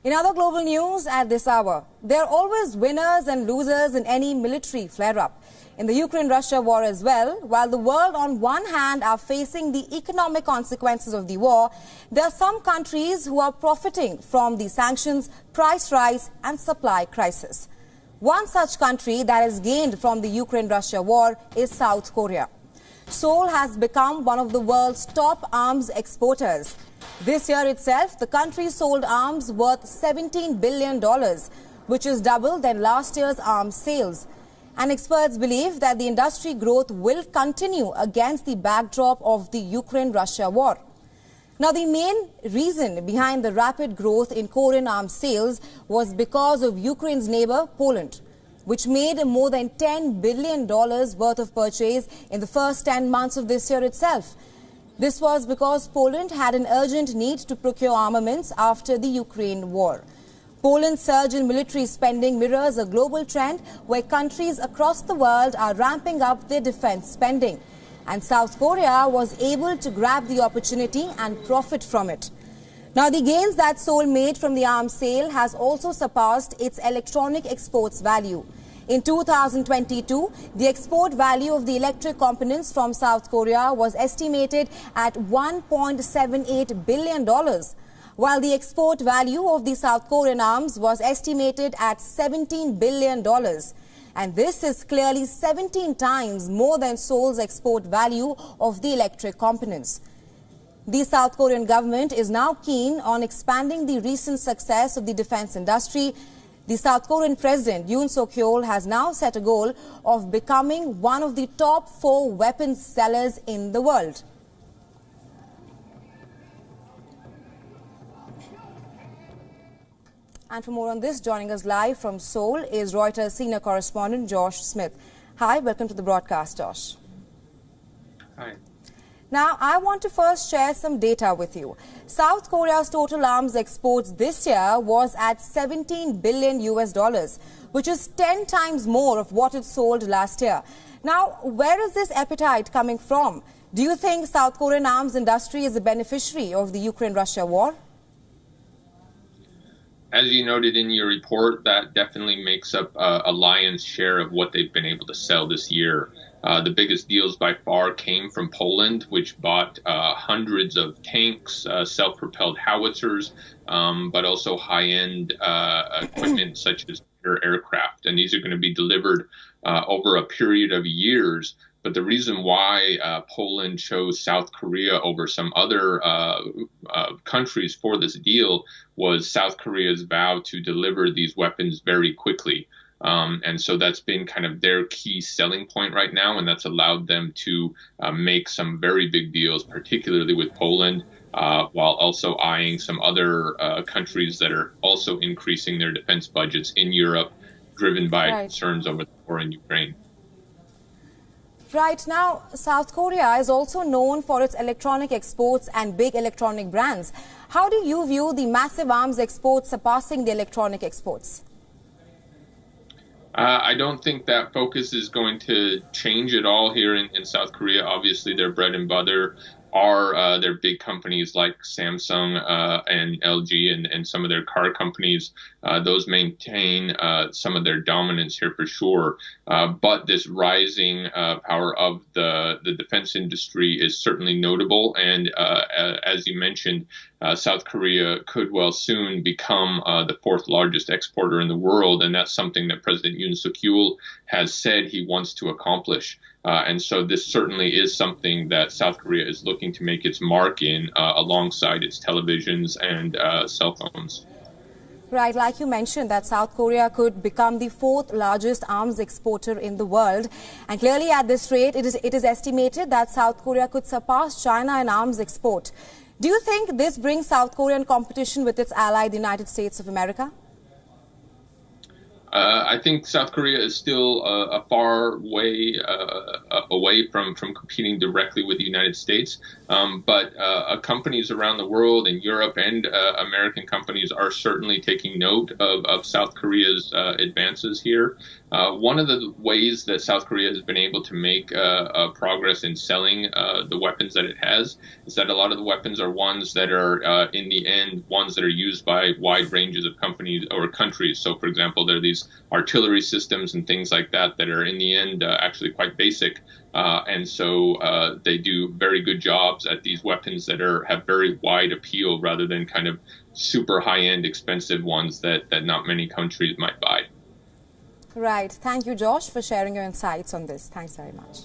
In other global news at this hour, there are always winners and losers in any military flare-up. In the Ukraine-Russia war as well, while the world on one hand are facing the economic consequences of the war, there are some countries who are profiting from the sanctions, price rise and supply crisis. One such country that has gained from the Ukraine-Russia war is South Korea. Seoul has become one of the world's top arms exporters. This year itself, the country sold arms worth $17 billion, which is double than last year's arms sales. And experts believe that the industry growth will continue against the backdrop of the Ukraine-Russia war. Now, the main reason behind the rapid growth in Korean arms sales was because of Ukraine's neighbor, Poland, which made more than $10 billion worth of purchase in the first 10 months of this year itself. This was because Poland had an urgent need to procure armaments after the Ukraine war. Poland's surge in military spending mirrors a global trend where countries across the world are ramping up their defense spending. And South Korea was able to grab the opportunity and profit from it. Now, the gains that Seoul made from the arms sale has also surpassed its electronic exports value. In 2022, the export value of the electric components from South Korea was estimated at $1.78 billion, while the export value of the South Korean arms was estimated at $17 billion. And this is clearly 17 times more than Seoul's export value of the electric components. The South Korean government is now keen on expanding the recent success of the defense industry. The South Korean President Yoon Suk-yeol has now set a goal of becoming one of the top 4 weapons sellers in the world. And for more on this, joining us live from Seoul is Reuters senior correspondent Josh Smith. Hi, welcome to the broadcast, Josh. Hi. Now, I want to first share some data with you. South Korea's total arms exports this year was at $17 billion, which is 10 times more of what it sold last year. Now, where is this appetite coming from? Do you think South Korean arms industry is a beneficiary of the Ukraine-Russia war? As you noted in your report, that definitely makes up a lion's share of what they've been able to sell this year. The biggest deals by far came from Poland, which bought hundreds of tanks, self-propelled howitzers, but also high-end equipment such as aircraft. And these are going to be delivered over a period of years. But the reason why Poland chose South Korea over some other countries for this deal was South Korea's vow to deliver these weapons very quickly. And so that's been kind of their key selling point right now, and that's allowed them to make some very big deals, particularly with Poland, while also eyeing some other countries that are also increasing their defense budgets in Europe, driven by concerns over the war in Ukraine. Right now, South Korea is also known for its electronic exports and big electronic brands. How do you view the massive arms exports surpassing the electronic exports? I don't think that focus is going to change at all here in South Korea. Obviously, their bread and butter are their big companies like Samsung and LG and some of their car companies. Those maintain some of their dominance here for sure. But this rising power of the defense industry is certainly notable. And as you mentioned, South Korea could well soon become the 4th largest exporter in the world. And that's something that President Yoon Suk-yeol has said he wants to accomplish. And so this certainly is something that South Korea is looking to make its mark in alongside its televisions and cell phones. Right, like you mentioned, that South Korea could become the 4th largest arms exporter in the world. And clearly at this rate, it is estimated that South Korea could surpass China in arms export. Do you think this brings South Korean competition with its ally, the United States of America? I think South Korea is still a far way away from competing directly with the United States. But companies around the world in Europe and American companies are certainly taking note of South Korea's advances here. One of the ways that South Korea has been able to make progress in selling the weapons that it has is that a lot of the weapons are ones that are, in the end, ones that are used by wide ranges of companies or countries. So, for example, there are these artillery systems and things like that that are, in the end, actually quite basic. And so they do very good jobs at these weapons that have very wide appeal rather than kind of super high-end expensive ones that not many countries might buy. Right. Thank you, Josh, for sharing your insights on this. Thanks very much.